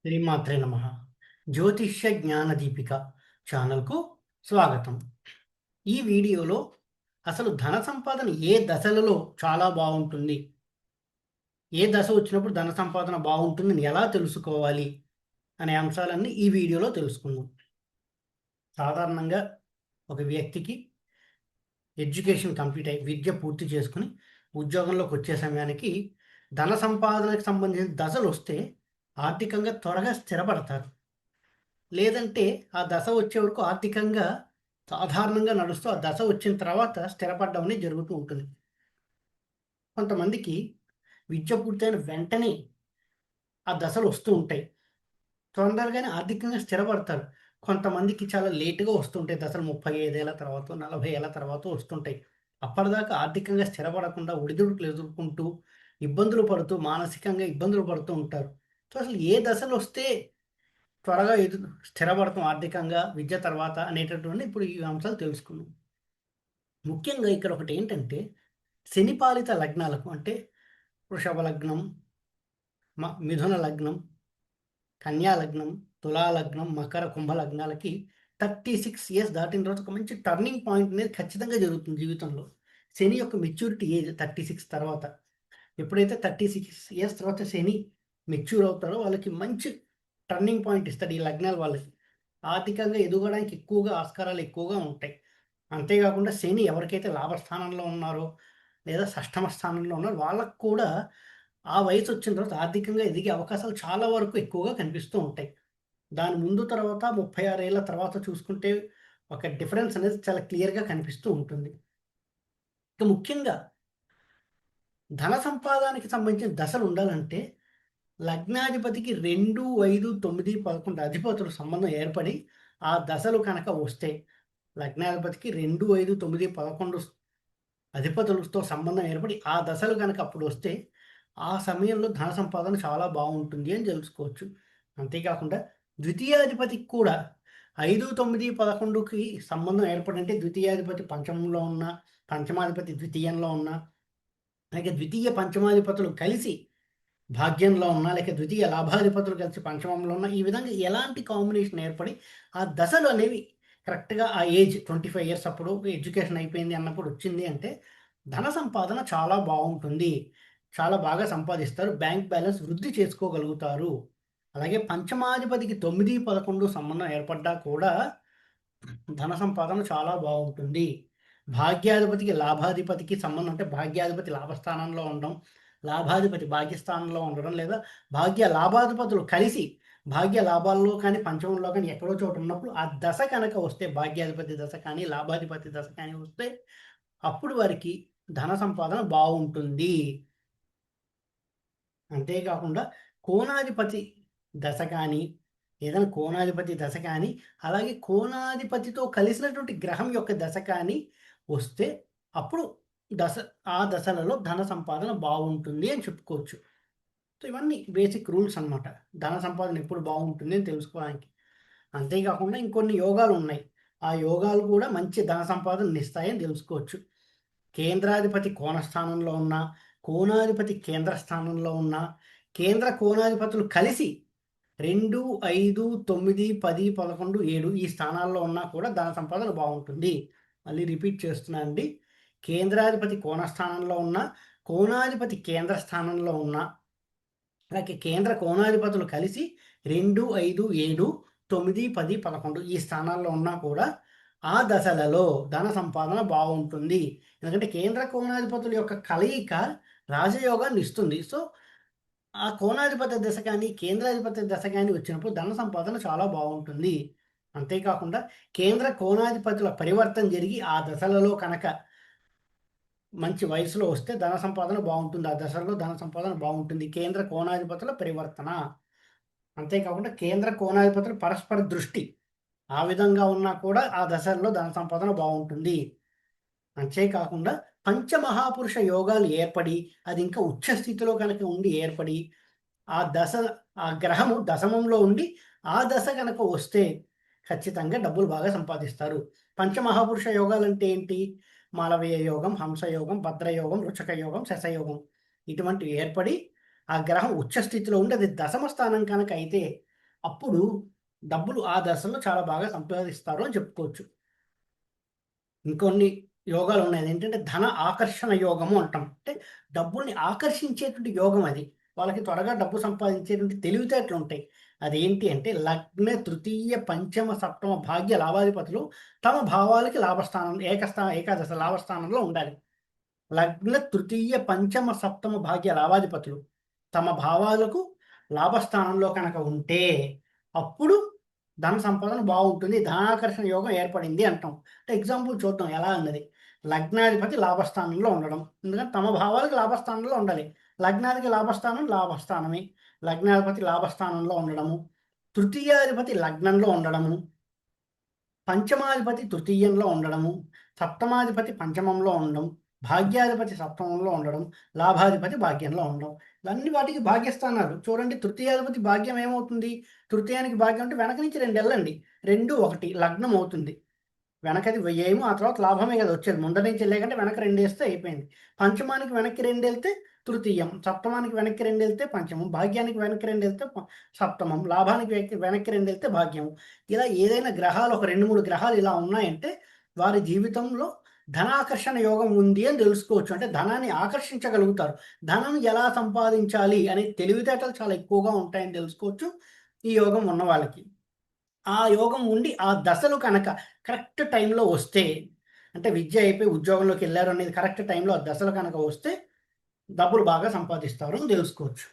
శ్రీమాత్రే నమ. జ్యోతిష్య జ్ఞాన దీపిక ఛానల్కు స్వాగతం. ఈ వీడియోలో అసలు ధన సంపాదన ఏ దశలలో చాలా బాగుంటుంది, ఏ దశ వచ్చినప్పుడు ధన సంపాదన బాగుంటుందని ఎలా తెలుసుకోవాలి అనే అంశాలన్నీ ఈ వీడియోలో తెలుసుకుందాం. సాధారణంగా ఒక వ్యక్తికి ఎడ్యుకేషన్ కంప్లీట్ అయ్యి విద్య పూర్తి చేసుకుని ఉద్యోగంలోకి వచ్చే సమయానికి ధన సంపాదనకు సంబంధించిన దశలు వస్తే ఆర్థికంగా త్వరగా స్థిరపడతారు. లేదంటే ఆ దశ వచ్చే వరకు ఆర్థికంగా సాధారణంగా నడుస్తూ ఆ దశ వచ్చిన తర్వాత స్థిరపడడం అనేది జరుగుతూ ఉంటుంది. కొంతమందికి విద్య పూర్తయిన వెంటనే ఆ దశలు వస్తూ ఉంటాయి, తొందరగానే ఆర్థికంగా స్థిరపడతారు. కొంతమందికి చాలా లేటుగా వస్తుంటాయి దశలు, 35 ఏళ్ళ తర్వాత 40 ఏళ్ళ తర్వాత వస్తుంటాయి. అప్పటిదాకా ఆర్థికంగా స్థిరపడకుండా ఒడిదుడుకులు ఎదుర్కొంటూ ఇబ్బందులు పడుతూ మానసికంగా ఇబ్బందులు పడుతూ ఉంటారు. సో అసలు ఏ దశలు వస్తే త్వరగా స్థిరపడతాం ఆర్థికంగా విద్య తర్వాత అనేటటువంటి ఇప్పుడు ఈ అంశాలు తెలుసుకుందాం. ముఖ్యంగా ఇక్కడ ఒకటి ఏంటంటే, శనిపాలిత లగ్నాలకు అంటే వృషభ లగ్నం, మిథున లగ్నం, కన్యా లగ్నం, తులా లగ్నం, మకర కుంభ లగ్నాలకి 36 ఇయర్స్ దాటిన తర్వాత ఒక మంచి టర్నింగ్ పాయింట్ అనేది ఖచ్చితంగా జరుగుతుంది జీవితంలో. శని యొక్క మెచ్యూరిటీ ఏజ్ 36 తర్వాత. ఎప్పుడైతే 36 ఇయర్స్ తర్వాత శని మెచ్యూర్ అవుతారో వాళ్ళకి మంచి టర్నింగ్ పాయింట్ ఇస్తాడు ఈ లగ్నాల వాళ్ళకి. ఆర్థికంగా ఎదగడానికి ఎక్కువగా ఆస్కారాలు ఎక్కువగా ఉంటాయి. అంతేకాకుండా శని ఎవరికైతే లాభస్థానంలో ఉన్నారో లేదా షష్టమ స్థానంలో ఉన్నారో వాళ్ళకు కూడా ఆ వయసు వచ్చిన తర్వాత ఆర్థికంగా ఎదిగే అవకాశాలు చాలా వరకు ఎక్కువగా కనిపిస్తూ ఉంటాయి. దాని ముందు తర్వాత 36 ఏళ్ళ తర్వాత చూసుకుంటే ఒక డిఫరెన్స్ అనేది చాలా క్లియర్గా కనిపిస్తూ ఉంటుంది. ఇక ముఖ్యంగా ధన సంపాదనకి సంబంధించిన దశలు ఉండాలంటే లగ్నాధిపతికి 2, 5, 9, 11 అధిపతులు సంబంధం ఏర్పడి ఆ దశలు కనుక వస్తే, లగ్నాధిపతికి 2, 5, 9, 11 అధిపతులతో సంబంధం ఏర్పడి ఆ దశలు కనుక అప్పుడు వస్తే ఆ సమయంలో ధన సంపాదన చాలా బాగుంటుంది అని తెలుసుకోవచ్చు. అంతేకాకుండా ద్వితీయాధిపతికి కూడా 5, 9, 11కి సంబంధం ఏర్పడంటే ద్వితీయాధిపతి పంచమంలో ఉన్న, పంచమాధిపతి ద్వితీయంలో ఉన్న, అలాగే ద్వితీయ పంచమాధిపతులు కలిసి భాగ్యంలో ఉన్నా, లేక ద్వితీయ లాభాధిపతులు కలిసి పంచమంలో ఉన్న, ఈ విధంగా ఎలాంటి కాంబినేషన్ ఏర్పడి ఆ దశలు అనేవి కరెక్ట్గా ఆ ఏజ్ 25 ఇయర్స్ అప్పుడు ఎడ్యుకేషన్ అయిపోయింది అన్నప్పుడు వచ్చింది అంటే ధన సంపాదన చాలా బాగుంటుంది. చాలా బాగా సంపాదిస్తారు. బ్యాంక్ బ్యాలెన్స్ వృద్ధి చేసుకోగలుగుతారు. అలాగే పంచమాధిపతికి 9, 11 సంబంధం ఏర్పడ్డా కూడా ధన సంపాదన చాలా బాగుంటుంది. భాగ్యాధిపతికి లాభాధిపతికి సంబంధం అంటే భాగ్యాధిపతి లాభస్థానంలో ఉండడం, లాభాధిపతి భాగ్యస్థానంలో ఉండడం, లేదా భాగ్య లాభాధిపతులు కలిసి భాగ్య లాభాల్లో కానీ పంచమంలో కానీ ఎక్కడో చోట ఉన్నప్పుడు ఆ దశ కనుక వస్తే, భాగ్యాధిపతి దశ కానీ లాభాధిపతి దశ కానీ వస్తే అప్పుడు వారికి ధన సంపాదన బాగుంటుంది. అంతేకాకుండా కోణాధిపతి దశ కానీ, ఏదైనా కోణాధిపతి దశ కానీ, అలాగే కోణాధిపతితో కలిసినటువంటి గ్రహం యొక్క దశ కానీ వస్తే అప్పుడు దశ ఆ దశలలో ధన సంపాదన బాగుంటుంది అని చెప్పుకోవచ్చు. సో ఇవన్నీ బేసిక్ రూల్స్ అనమాట. ధన సంపాదన ఎప్పుడు బాగుంటుంది అని తెలుసుకోవడానికి. అంతేకాకుండా ఇంకొన్ని యోగాలు ఉన్నాయి. ఆ యోగాలు కూడా మంచి ధన సంపాదనని ఇస్తాయని తెలుసుకోవచ్చు. కేంద్రాధిపతి కోణస్థానంలో ఉన్న, కోణాధిపతి కేంద్ర స్థానంలో ఉన్న, కేంద్ర కోణాధిపతులు కలిసి 2, 5, 9, 10, 11, 7 ఈ స్థానాల్లో ఉన్నా కూడా ధన సంపాదన బాగుంటుంది. మళ్ళీ రిపీట్ చేస్తున్నాను అండి. కేంద్రాధిపతి కోణస్థానంలో ఉన్న, కోణాధిపతి కేంద్ర స్థానంలో ఉన్న, అలాగే కేంద్ర కోణాధిపతులు కలిసి 2, 5, 7, 9, 10, 11 ఈ స్థానాల్లో ఉన్నా కూడా ఆ దశలలో ధన సంపాదన బాగుంటుంది. ఎందుకంటే కేంద్ర కోణాధిపతుల యొక్క కలయిక రాజయోగాన్ని ఇస్తుంది. సో ఆ కోణాధిపతి దశ కానీ కేంద్రాధిపతి దశ కానీ వచ్చినప్పుడు ధన సంపాదన చాలా బాగుంటుంది. అంతేకాకుండా కేంద్ర కోణాధిపతుల పరివర్తన జరిగి ఆ దశలలో కనుక మంచి వయసులో వస్తే ధన సంపాదన బాగుంటుంది. ఆ దశలో ధన సంపాదన బాగుంటుంది. కేంద్ర కోణాధిపతుల పరివర్తన. అంతేకాకుండా కేంద్ర కోణాధిపతుల పరస్పర దృష్టి ఆ విధంగా ఉన్నా కూడా ఆ దశల్లో ధన సంపాదన బాగుంటుంది. అంతేకాకుండా పంచమహాపురుష యోగాలు ఏర్పడి అది ఇంకా ఉచ్చ స్థితిలో కనుక ఉండి ఏర్పడి ఆ దశ, ఆ గ్రహము దశమంలో ఉండి ఆ దశ కనుక వస్తే ఖచ్చితంగా డబ్బులు బాగా సంపాదిస్తారు. పంచమహాపురుష యోగాలు అంటే ఏంటి? మాలవీయ యోగం, హంసయోగం, భద్రయోగం, రుచక యోగం, శశయోగం ఇటువంటివి ఏర్పడి ఆ గ్రహం ఉచ్చ స్థితిలో ఉండి అది దశమ స్థానం కనుక అయితే అప్పుడు డబ్బులు ఆ దశలో చాలా బాగా సంపాదిస్తారు అని చెప్పుకోవచ్చు. ఇంకొన్ని యోగాలు ఉన్నాయి. ఏంటంటే ధన ఆకర్షణ యోగము అంటాం. అంటే డబ్బుల్ని ఆకర్షించేటువంటి యోగం అది. వాళ్ళకి త్వరగా డబ్బు సంపాదించేటువంటి తెలివితేటలు ఉంటాయి. అదేంటి అంటే లగ్న, తృతీయ, పంచమ, సప్తమ భాగ్య లాభాధిపతులు తమ భావాలకి లాభస్థానం ఏకాదశ లాభస్థానంలో ఉండాలి. లగ్న, తృతీయ, పంచమ, సప్తమ భాగ్య లాభాధిపతులు తమ భావాలకు లాభస్థానంలో కనుక ఉంటే అప్పుడు ధన సంపాదన బాగుంటుంది. ధనాకర్షణ యోగం ఏర్పడింది అంటాం. అంటే ఎగ్జాంపుల్ చూద్దాం ఎలా అన్నది. లగ్నాధిపతి లాభస్థానంలో ఉండడం. ఎందుకంటే తమ భావాలకు లాభస్థానంలో ఉండాలి. లగ్నాధిపతి లాభస్థానం లాభస్థానమే. లగ్నాధిపతి లాభస్థానంలో ఉండడము, తృతీయాధిపతి లగ్నంలో ఉండడము, పంచమాధిపతి తృతీయంలో ఉండడము, సప్తమాధిపతి పంచమంలో ఉండడం, భాగ్యాధిపతి సప్తమంలో ఉండడం, లాభాధిపతి భాగ్యంలో ఉండడం. ఇవన్నీ వాటికి భాగ్యస్థానాలు. చూడండి, తృతీయాధిపతి భాగ్యం ఏమవుతుంది? తృతీయానికి భాగ్యం అంటే వెనక నుంచి 2 వెళ్ళండి. 2, 1 లగ్నం అవుతుంది. వెనకది వ్యయము, ఆ తర్వాత లాభమే కదా వచ్చేది. ముందర నుంచి వెళ్ళాకంటే వెనక 2 వేస్తే అయిపోయింది. పంచమానికి వెనక్కి 2 వెళ్తే తృతీయం, సప్తమానికి వెనక్కి 2 వెళ్తే పంచమం, భాగ్యానికి వెనక్కి 2 వెళ్తే సప్తమం, లాభానికి వెనక్కి 2 వెళ్తే భాగ్యం. ఇలా ఏదైనా గ్రహాలు ఒక 2, 3 గ్రహాలు ఇలా ఉన్నాయంటే వారి జీవితంలో ధనాకర్షణ యోగం ఉంది అని తెలుసుకోవచ్చు. అంటే ధనాన్ని ఆకర్షించగలుగుతారు. ధనం ఎలా సంపాదించాలి అనే తెలివితేటలు చాలా ఎక్కువగా ఉంటాయని తెలుసుకోవచ్చు ఈ యోగం ఉన్న వాళ్ళకి. ఆ యోగం ఉండి ఆ దశలు కనుక కరెక్ట్ టైంలో వస్తే, అంటే విద్య అయిపోయి ఉద్యోగంలోకి వెళ్ళారు అనేది కరెక్ట్ టైంలో ఆ దశలు కనుక వస్తే డబ్బులు బాగా సంపాదిస్తారు అని తెలుసుకోవచ్చు.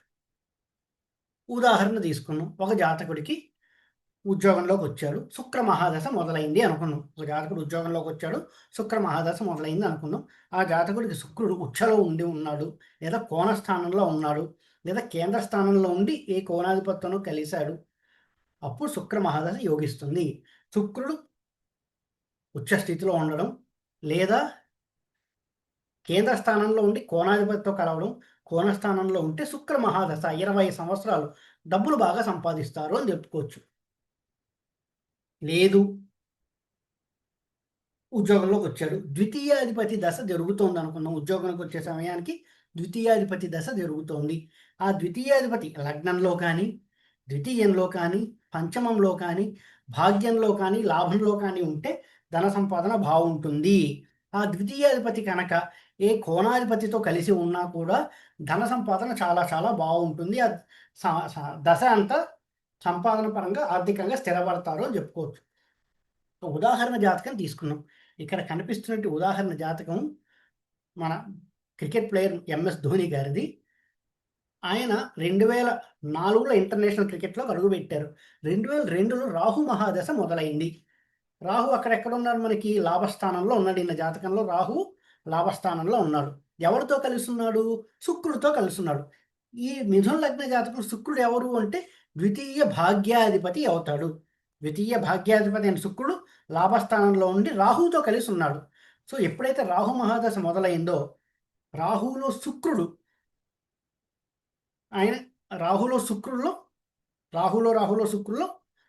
ఉదాహరణ తీసుకున్నాం. ఒక జాతకుడికి ఉద్యోగంలోకి వచ్చాడు. శుక్ర మహాదశ మొదలైంది అనుకున్నాం. ఒక జాతకుడు ఉద్యోగంలోకి వచ్చాడు. శుక్ర మహాదశ మొదలైంది అనుకున్నాం. ఆ జాతకుడికి శుక్రుడు ఉచ్చలో ఉన్నాడు, లేదా కోణ స్థానంలో ఉన్నాడు, లేదా కేంద్ర స్థానంలో ఉండి ఏ కోణాధిపత్యంలో కలిశాడు. అప్పుడు శుక్ర మహాదశ యోగిస్తుంది. శుక్రుడు ఉచ్చ స్థితిలో ఉండడం, లేదా కేంద్ర స్థానంలో ఉండి కోణాధిపతితో కలవడం, కోణ స్థానంలో ఉంటే శుక్ర మహాదశ 20 సంవత్సరాలు డబ్బులు బాగా సంపాదిస్తారు అని చెప్పుకోవచ్చు. లేదు, ఉద్యోగంలోకి వచ్చాడు. ద్వితీయాధిపతి దశ జరుగుతోంది అనుకుందాం. ఉద్యోగంలోకి వచ్చే సమయానికి ద్వితీయాధిపతి దశ జరుగుతోంది. ఆ ద్వితీయాధిపతి లగ్నంలో కానీ, ద్వితీయంలో కానీ, పంచమంలో కానీ, భాగ్యంలో కానీ, లాభంలో కానీ ఉంటే ధన సంపాదన బాగుంటుంది. ఆ ద్వితీయాధిపతి కనుక ఏ కోణాధిపతితో కలిసి ఉన్నా కూడా ధన సంపాదన చాలా చాలా బాగుంటుంది. దశ అంతా సంపాదన పరంగా ఆర్థికంగా స్థిరపడతారు అని చెప్పుకోవచ్చు. ఉదాహరణ జాతకం తీసుకున్నాం. ఇక్కడ కనిపిస్తున్నట్టు ఉదాహరణ జాతకం మన క్రికెట్ ప్లేయర్ ఎంఎస్ ధోని గారిది. ఆయన 2004లో ఇంటర్నేషనల్ క్రికెట్‌లోకి అడుగుపెట్టారు. 2002లో రాహు మహాదశ మొదలైంది. రాహు అక్కడెక్కడున్నాడు మనకి లాభస్థానంలో ఉన్నాడు. ఈయన జాతకంలో రాహు లాభస్థానంలో ఉన్నాడు. ఎవరితో కలిసున్నాడు? శుక్రుడితో కలిసున్నాడు. ఈ మిథున లగ్న జాతకం శుక్రుడు ఎవరు అంటే ద్వితీయ భాగ్యాధిపతి అవుతాడు. ద్వితీయ భాగ్యాధిపతి అయిన శుక్రుడు లాభస్థానంలో ఉండి రాహుతో కలిసి ఉన్నాడు. సో ఎప్పుడైతే రాహు మహాదశ మొదలైందో రాహులో శుక్రుడు ఆయన రాహులో శుక్రుల్లో రాహులో శుక్రుల్లో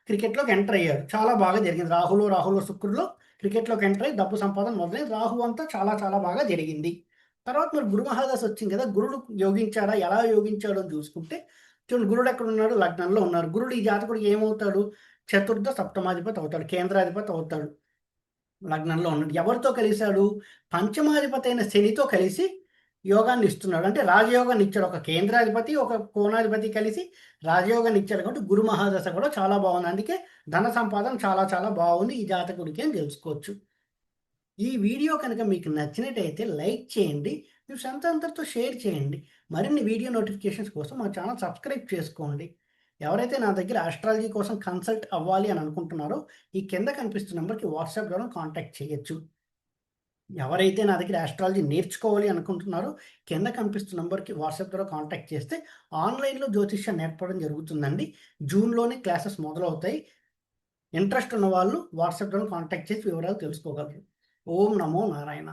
క్రికెట్‌లోకి ఎంటర్ అయ్యాడు. చాలా బాగా జరిగింది. రాహులో శుక్రుల్లో క్రికెట్‌లోకి ఎంటర్ అయ్యి డబ్బు సంపాదన మొదలైంది. రాహు అంతా చాలా చాలా బాగా జరిగింది. తర్వాత మరి గురు మహాదశ వచ్చింది కదా! గురుడు యోగించాడా? ఎలా యోగించాడో అని చూసుకుంటే చూడండి, గురుడు ఎక్కడున్నాడు? లగ్నంలో ఉన్నారు. గురుడు ఈ జాతకుడికి ఏమవుతాడు? చతుర్థ సప్తమాధిపతి అవుతాడు. కేంద్రాధిపతి అవుతాడు. లగ్నంలో ఉన్నాడు. ఎవరితో కలిసాడు? పంచమాధిపతి అయిన శనితో కలిసి యోగాన్ని ఇస్తున్నాడు. అంటే రాజయోగాన్ని ఇచ్చాడు. ఒక కేంద్రాధిపతి, ఒక కోణాధిపతి కలిసి రాజయోగాన్ని ఇచ్చాడు కాబట్టి గురు మహాదశ కూడా చాలా బాగుంది. అందుకే ధన సంపాదన చాలా చాలా బాగుంది ఈ జాతకుడికి అని తెలుసుకోవచ్చు. ఈ వీడియో కనుక మీకు నచ్చినట్టయితే లైక్ చేయండి. మీ ఫ్రెండ్స్ అందరితో షేర్ చేయండి. మరిన్ని వీడియో నోటిఫికేషన్స్ కోసం మా ఛానల్ సబ్స్క్రైబ్ చేసుకోండి. ఎవరైతే నా దగ్గర ఆస్ట్రాలజీ కోసం కన్సల్ట్ అవ్వాలి అని అనుకుంటున్నారో ఈ కింద కనిపిస్తున్న నెంబర్‌కి వాట్సాప్ ద్వారా కాంటాక్ట్ చేయొచ్చు. ఎవరైతే నా దగ్గర ఆస్ట్రాలజీ నేర్చుకోవాలి అనుకుంటున్నారో కింద కనిపిస్తున్న నంబర్‌కి వాట్సాప్ ద్వారా కాంటాక్ట్ చేస్తే ఆన్‌లైన్‌లో జ్యోతిష్యం నేర్పడం జరుగుతుందండి. జూన్‌లోనే క్లాసెస్ మొదలవుతాయి. ఇంట్రెస్ట్ ఉన్న వాళ్ళు వాట్సాప్ ద్వారా కాంటాక్ట్ చేసి వివరాలు తెలుసుకోగలరు. ఓం నమో నారాయణ.